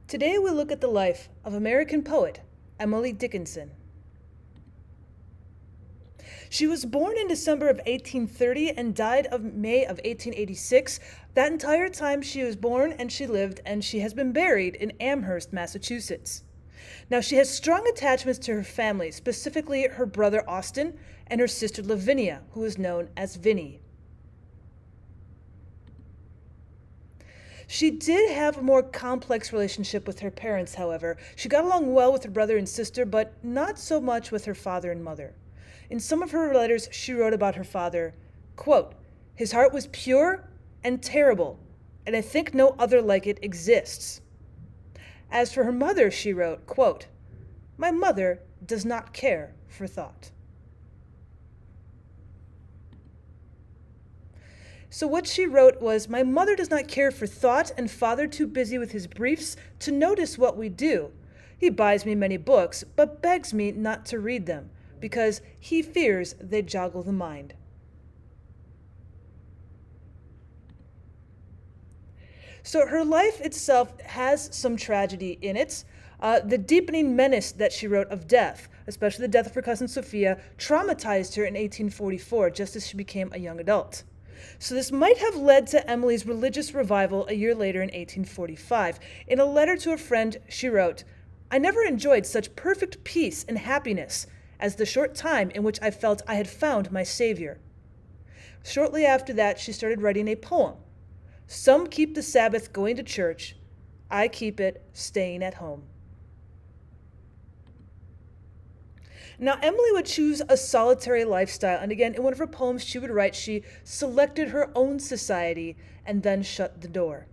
Today we look at the life of American poet Emily Dickinson. She was born in December of 1830 and died of May of 1886. That entire time she was born and she lived, and she has been buried in Amherst, Massachusetts. Now, she has strong attachments to her family, specifically her brother Austin and her sister Lavinia, who is known as Vinnie. She did have a more complex relationship with her parents, however. She got along well with her brother and sister, but not so much with her father and mother. In some of her letters, she wrote about her father, quote, "His heart was pure and terrible, and I think no other like it exists." As for her mother, she wrote, quote, "My mother does not care for thought." So what she wrote was, "My mother does not care for thought, and father too busy with his briefs to notice what we do. He buys me many books, but begs me not to read them, because he fears they joggle the mind." So her life itself has some tragedy in it. The deepening menace that she wrote of death, especially the death of her cousin Sophia, traumatized her in 1844, just as she became a young adult. So this might have led to Emily's religious revival a year later in 1845. In a letter to a friend, she wrote, "I never enjoyed such perfect peace and happiness as the short time in which I felt I had found my Savior." Shortly after that, she started writing a poem. "Some keep the Sabbath going to church. I keep it staying at home." Now, Emily would choose a solitary lifestyle, and again, in one of her poems she would write she selected her own society and then shut the door.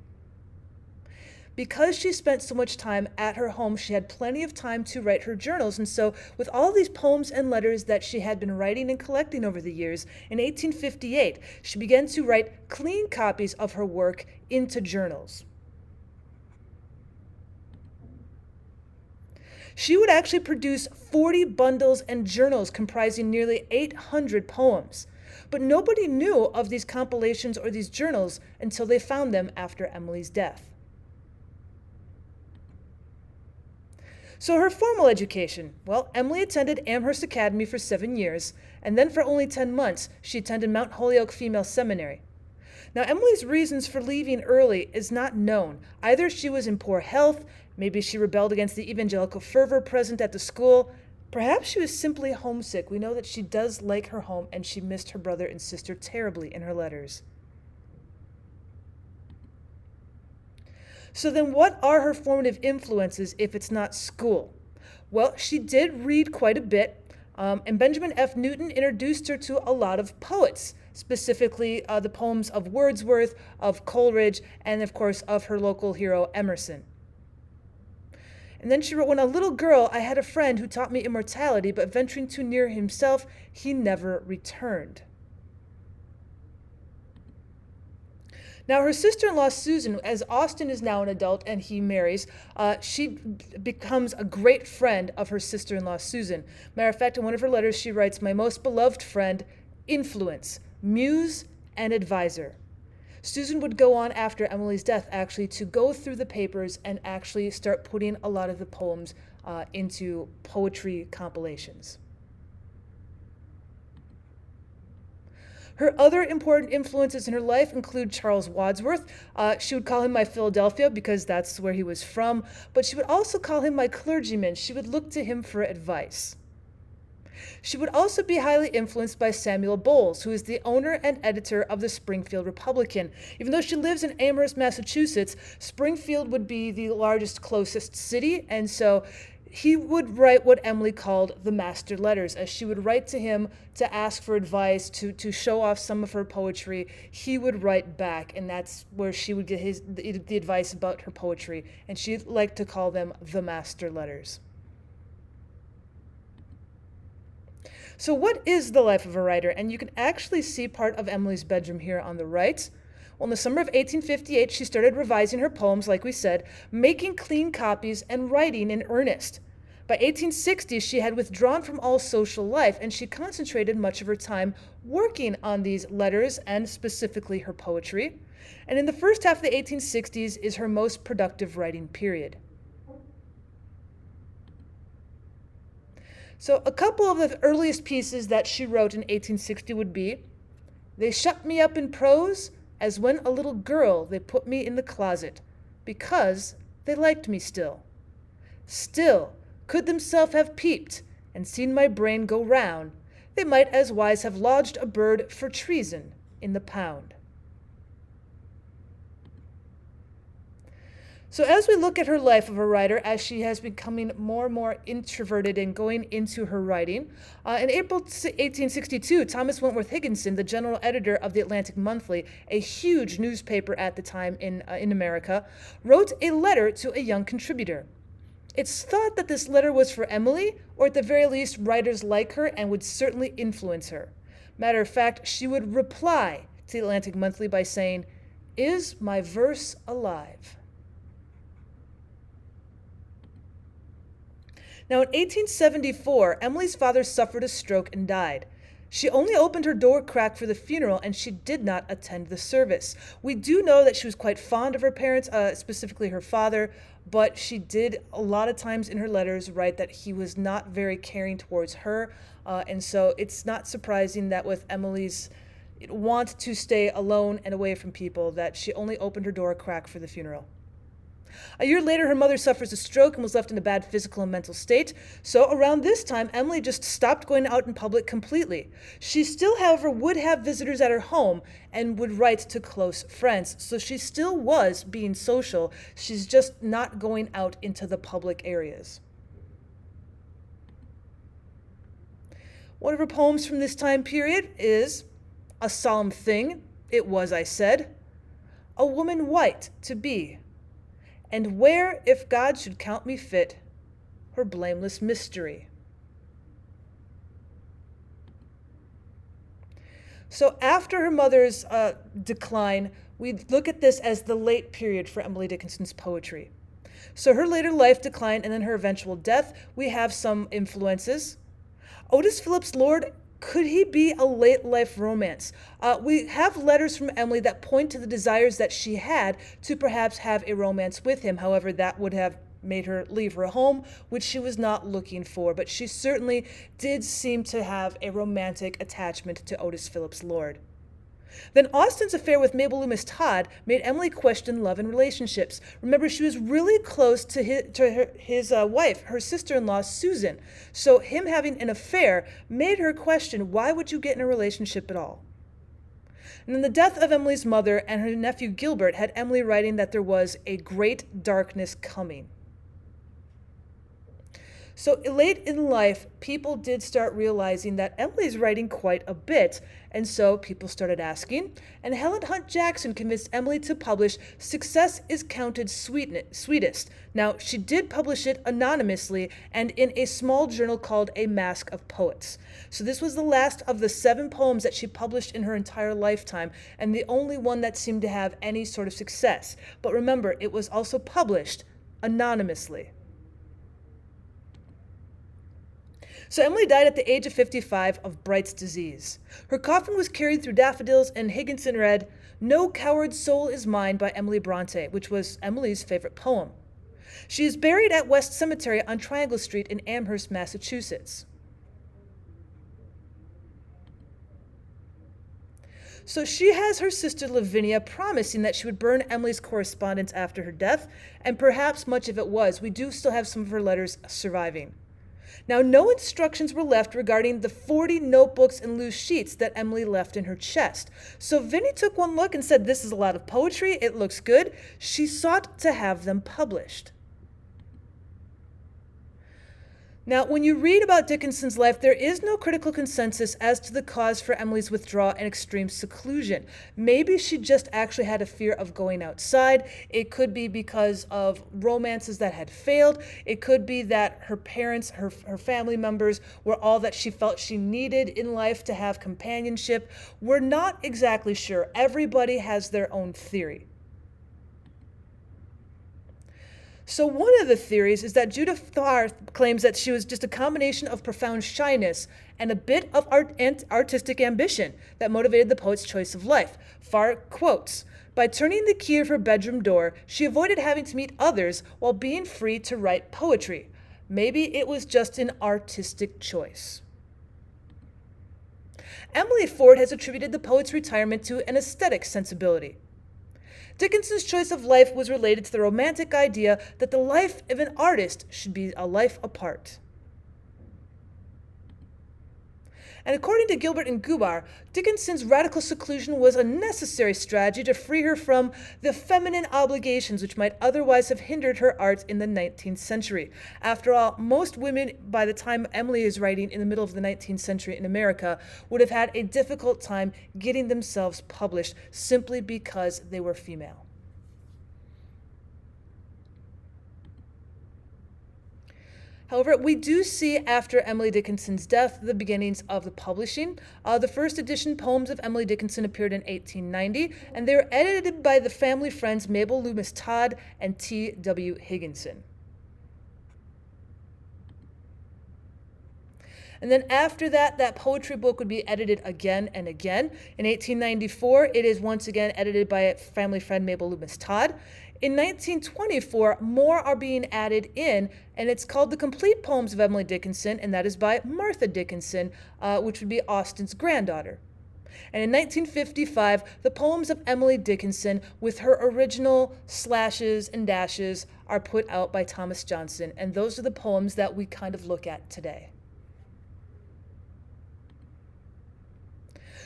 Because she spent so much time at her home, she had plenty of time to write her journals, and so with all these poems and letters that she had been writing and collecting over the years, in 1858 she began to write clean copies of her work into journals. She would actually produce 40 bundles and journals comprising nearly 800 poems. But nobody knew of these compilations or these journals until they found them after Emily's death. So her formal education, well, Emily attended Amherst Academy for 7 years, and then for only 10 months, she attended Mount Holyoke Female Seminary. Now, Emily's reasons for leaving early is not known. Either she was in poor health, maybe she rebelled against the evangelical fervor present at the school, perhaps she was simply homesick. We know that she does like her home, and she missed her brother and sister terribly in her letters. So then what are her formative influences if it's not school? Well, she did read quite a bit, and Benjamin F. Newton introduced her to a lot of poets, specifically the poems of Wordsworth, of Coleridge, and of course of her local hero Emerson. And then she wrote, "When a little girl, I had a friend who taught me immortality, but venturing too near himself, he never returned." Now, her sister-in-law, Susan, as Austin is now an adult and he marries, she becomes a great friend of her sister-in-law, Susan. Matter of fact, in one of her letters, she writes, "My most beloved friend, influence, muse, and advisor." Susan would go on after Emily's death, actually, to go through the papers and actually start putting a lot of the poems into poetry compilations. Her other important influences in her life include Charles Wadsworth. She would call him my Philadelphia because that's where he was from, but she would also call him my clergyman. She would look to him for advice. She would also be highly influenced by Samuel Bowles, who is the owner and editor of the Springfield Republican. Even though she lives in Amherst, Massachusetts, Springfield would be the largest, closest city, and so he would write what Emily called the master letters. As she would write to him to ask for advice, to show off some of her poetry, he would write back, and that's where she would get the advice about her poetry, and she liked to call them the master letters. So what is the life of a writer? And you can actually see part of Emily's bedroom here on the right. Well, in the summer of 1858, she started revising her poems, like we said, making clean copies and writing in earnest. By 1860, she had withdrawn from all social life, and she concentrated much of her time working on these letters and specifically her poetry. And in the first half of the 1860s is her most productive writing period. So a couple of the earliest pieces that she wrote in 1860 would be, "They shut me up in prose, as when a little girl they put me in the closet, because they liked me still. Still, could themselves have peeped, and seen my brain go round, they might as wise have lodged a bird for treason in the pound." So as we look at her life of a writer, as she has becoming more and more introverted and going into her writing, in April 1862, Thomas Wentworth Higginson, the general editor of the Atlantic Monthly, a huge newspaper at the time in America, wrote a letter to a young contributor. It's thought that this letter was for Emily, or at the very least, writers like her and would certainly influence her. Matter of fact, she would reply to the Atlantic Monthly by saying, "Is my verse alive?" Now, in 1874, Emily's father suffered a stroke and died. She only opened her door crack for the funeral, and she did not attend the service. We do know that she was quite fond of her parents, specifically her father, but she did a lot of times in her letters write that he was not very caring towards her, and so it's not surprising that with Emily's want to stay alone and away from people, that she only opened her door crack for the funeral. A year later, her mother suffers a stroke and was left in a bad physical and mental state. So around this time, Emily just stopped going out in public completely. She still, however, would have visitors at her home and would write to close friends. So she still was being social. She's just not going out into the public areas. One of her poems from this time period is "A Solemn Thing, It Was, I Said, a woman white to be, and where, if God should count me fit, her blameless mystery." So after her mother's decline, we look at this as the late period for Emily Dickinson's poetry. So her later life decline and then her eventual death, we have some influences. Otis Phillips Lord, could he be a late life romance? We have letters from Emily that point to the desires that she had to perhaps have a romance with him. However, that would have made her leave her home, which she was not looking for. But she certainly did seem to have a romantic attachment to Otis Phillips Lord. Then Austen's affair with Mabel Loomis Todd made Emily question love and relationships. Remember, she was really close to his wife, her sister-in-law, Susan. So him having an affair made her question, why would you get in a relationship at all? And then the death of Emily's mother and her nephew Gilbert had Emily writing that there was a great darkness coming. So late in life, people did start realizing that Emily's writing quite a bit, and so people started asking, and Helen Hunt Jackson convinced Emily to publish Success is Counted Sweetest. Now, she did publish it anonymously and in a small journal called A Mask of Poets. So this was the last of the 7 poems that she published in her entire lifetime, and the only one that seemed to have any sort of success. But remember, it was also published anonymously. So Emily died at the age of 55 of Bright's disease. Her coffin was carried through daffodils, and Higginson read, "No Coward Soul is Mine" by Emily Bronte, which was Emily's favorite poem. She is buried at West Cemetery on Triangle Street in Amherst, Massachusetts. So she has her sister Lavinia promising that she would burn Emily's correspondence after her death, and perhaps much of it was. We do still have some of her letters surviving. Now, no instructions were left regarding the 40 notebooks and loose sheets that Emily left in her chest. So Vinnie took one look and said, "This is a lot of poetry. It looks good." She sought to have them published. Now, when you read about Dickinson's life, there is no critical consensus as to the cause for Emily's withdrawal and extreme seclusion. Maybe she just actually had a fear of going outside. It could be because of romances that had failed. It could be that her parents, her family members, were all that she felt she needed in life to have companionship. We're not exactly sure. Everybody has their own theory. So one of the theories is that Judith Tharp claims that she was just a combination of profound shyness and a bit of artistic ambition that motivated the poet's choice of life. Tharp quotes, "By turning the key of her bedroom door, she avoided having to meet others while being free to write poetry. Maybe it was just an artistic choice. Emily Ford has attributed the poet's retirement to an aesthetic sensibility. Dickinson's choice of life was related to the romantic idea that the life of an artist should be a life apart. And according to Gilbert and Gubar, Dickinson's radical seclusion was a necessary strategy to free her from the feminine obligations which might otherwise have hindered her art in the 19th century. After all, most women, by the time Emily is writing in the middle of the 19th century in America, would have had a difficult time getting themselves published simply because they were female. However, we do see after Emily Dickinson's death the beginnings of the publishing. The first edition poems of Emily Dickinson appeared in 1890, and they were edited by the family friends Mabel Loomis Todd and T.W. Higginson. And then after that, that poetry book would be edited again and again. In 1894, it is once again edited by family friend Mabel Loomis Todd. In 1924, more are being added in, and it's called The Complete Poems of Emily Dickinson, and that is by Martha Dickinson, which would be Austen's granddaughter. And in 1955, the poems of Emily Dickinson, with her original slashes and dashes, are put out by Thomas Johnson, and those are the poems that we kind of look at today.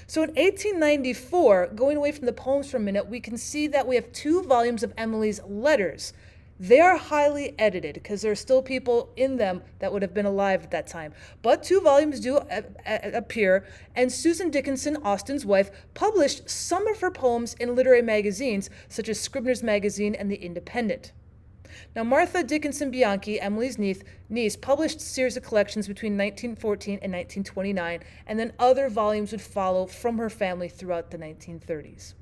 So in 1894, going away from the poems for a minute, we can see that we have 2 volumes of Emily's letters. They are highly edited because there are still people in them that would have been alive at that time. But 2 volumes do appear, and Susan Dickinson, Austen's wife, published some of her poems in literary magazines such as Scribner's Magazine and The Independent. Now, Martha Dickinson Bianchi, Emily's niece, published a series of collections between 1914 and 1929, and then other volumes would follow from her family throughout the 1930s.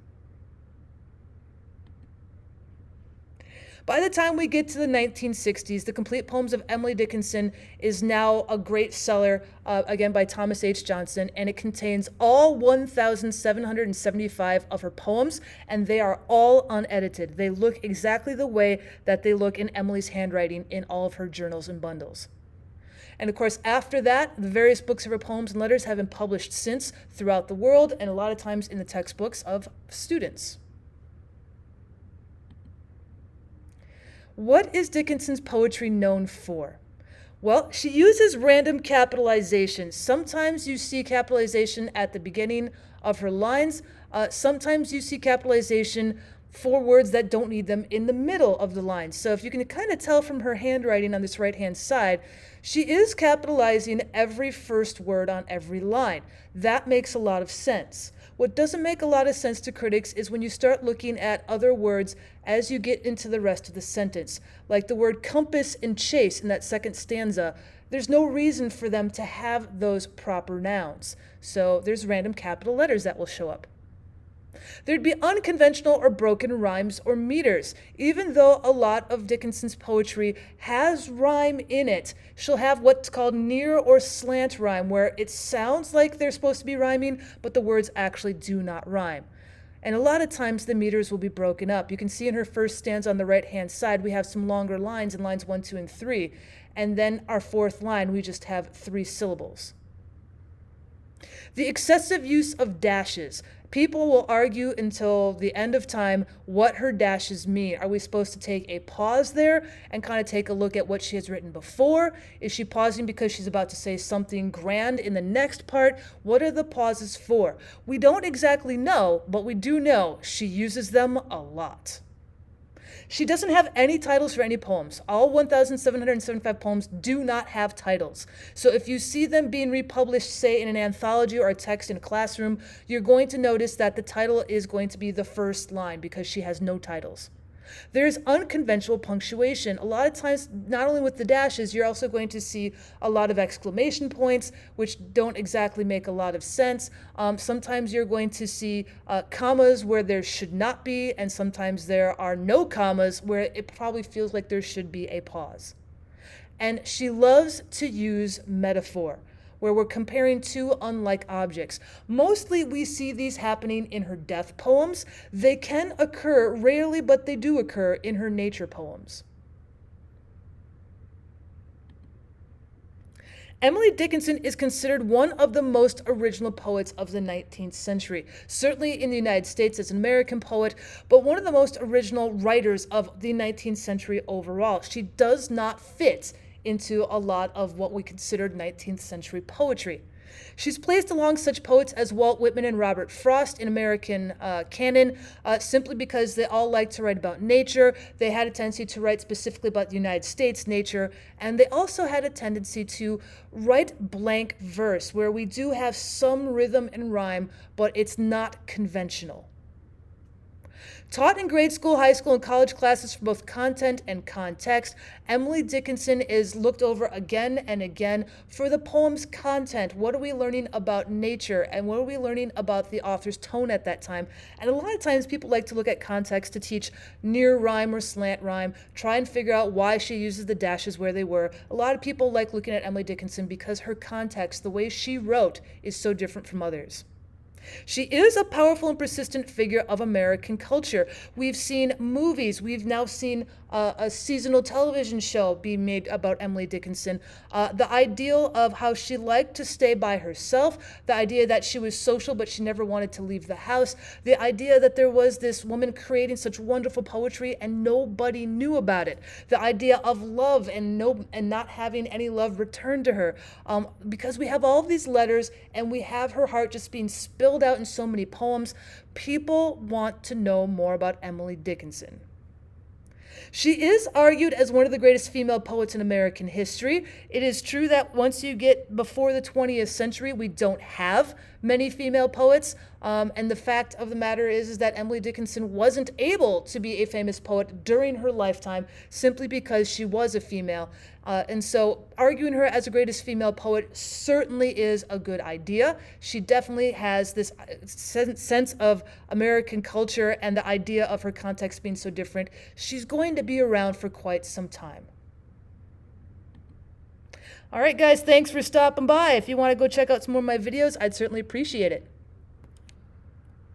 By the time we get to the 1960s, The Complete Poems of Emily Dickinson is now a great seller, again by Thomas H. Johnson, and it contains all 1,775 of her poems, and they are all unedited. They look exactly the way that they look in Emily's handwriting in all of her journals and bundles. And of course, after that, the various books of her poems and letters have been published since throughout the world, and a lot of times in the textbooks of students. What is Dickinson's poetry known for? Well, she uses random capitalization. Sometimes you see capitalization at the beginning of her lines. Sometimes you see capitalization for words that don't need them in the middle of the lines. So if you can kind of tell from her handwriting on this right-hand side, she is capitalizing every first word on every line. That makes a lot of sense. What doesn't make a lot of sense to critics is when you start looking at other words as you get into the rest of the sentence. Like the word compass and chase in that second stanza, there's no reason for them to have those proper nouns. So there's random capital letters that will show up. There'd be unconventional or broken rhymes or meters. Even though a lot of Dickinson's poetry has rhyme in it, she'll have what's called near or slant rhyme, where it sounds like they're supposed to be rhyming, but the words actually do not rhyme. And a lot of times the meters will be broken up. You can see in her first stanza on the right-hand side, we have some longer lines in lines 1, 2, and 3. And then our fourth line, we just have 3 syllables. The excessive use of dashes. People will argue until the end of time what her dashes mean. Are we supposed to take a pause there and kind of take a look at what she has written before? Is she pausing because she's about to say something grand in the next part? What are the pauses for? We don't exactly know, but we do know she uses them a lot. She doesn't have any titles for any poems. All 1,775 poems do not have titles. So if you see them being republished, say, in an anthology or a text in a classroom, you're going to notice that the title is going to be the first line because she has no titles. There's unconventional punctuation. A lot of times, not only with the dashes, you're also going to see a lot of exclamation points, which don't exactly make a lot of sense. Sometimes you're going to see commas where there should not be, and sometimes there are no commas where it probably feels like there should be a pause. And she loves to use metaphor, where we're comparing 2 unlike objects. Mostly we see these happening in her death poems. They can occur, rarely, but they do occur in her nature poems. Emily Dickinson is considered one of the most original poets of the 19th century, certainly in the United States as an American poet, but one of the most original writers of the 19th century overall. She does not fit into a lot of what we considered 19th century poetry. She's placed along such poets as Walt Whitman and Robert Frost in American canon simply because they all liked to write about nature. They had a tendency to write specifically about the United States nature, and they also had a tendency to write blank verse where we do have some rhythm and rhyme, but it's not conventional. Taught in grade school, high school, and college classes for both content and context, Emily Dickinson is looked over again and again for the poem's content. What are we learning about nature, and what are we learning about the author's tone at that time? And a lot of times people like to look at context to teach near rhyme or slant rhyme, try and figure out why she uses the dashes where they were. A lot of people like looking at Emily Dickinson because her context, the way she wrote, is so different from others. She is a powerful and persistent figure of American culture. We've seen movies. We've now seen a seasonal television show be made about Emily Dickinson. The ideal of how she liked to stay by herself, the idea that she was social but she never wanted to leave the house, the idea that there was this woman creating such wonderful poetry and nobody knew about it, the idea of love and not having any love returned to her. Because we have all of these letters and we have her heart just being spilled out in so many poems, people want to know more about Emily Dickinson. She is argued as one of the greatest female poets in American history. It is true that once you get before the 20th century, we don't have many female poets. And the fact of the matter is that Emily Dickinson wasn't able to be a famous poet during her lifetime simply because she was a female. And so arguing her as the greatest female poet certainly is a good idea. She definitely has this sense of American culture and the idea of her context being so different. She's going to be around for quite some time. All right, guys, thanks for stopping by. If you want to go check out some more of my videos, I'd certainly appreciate it.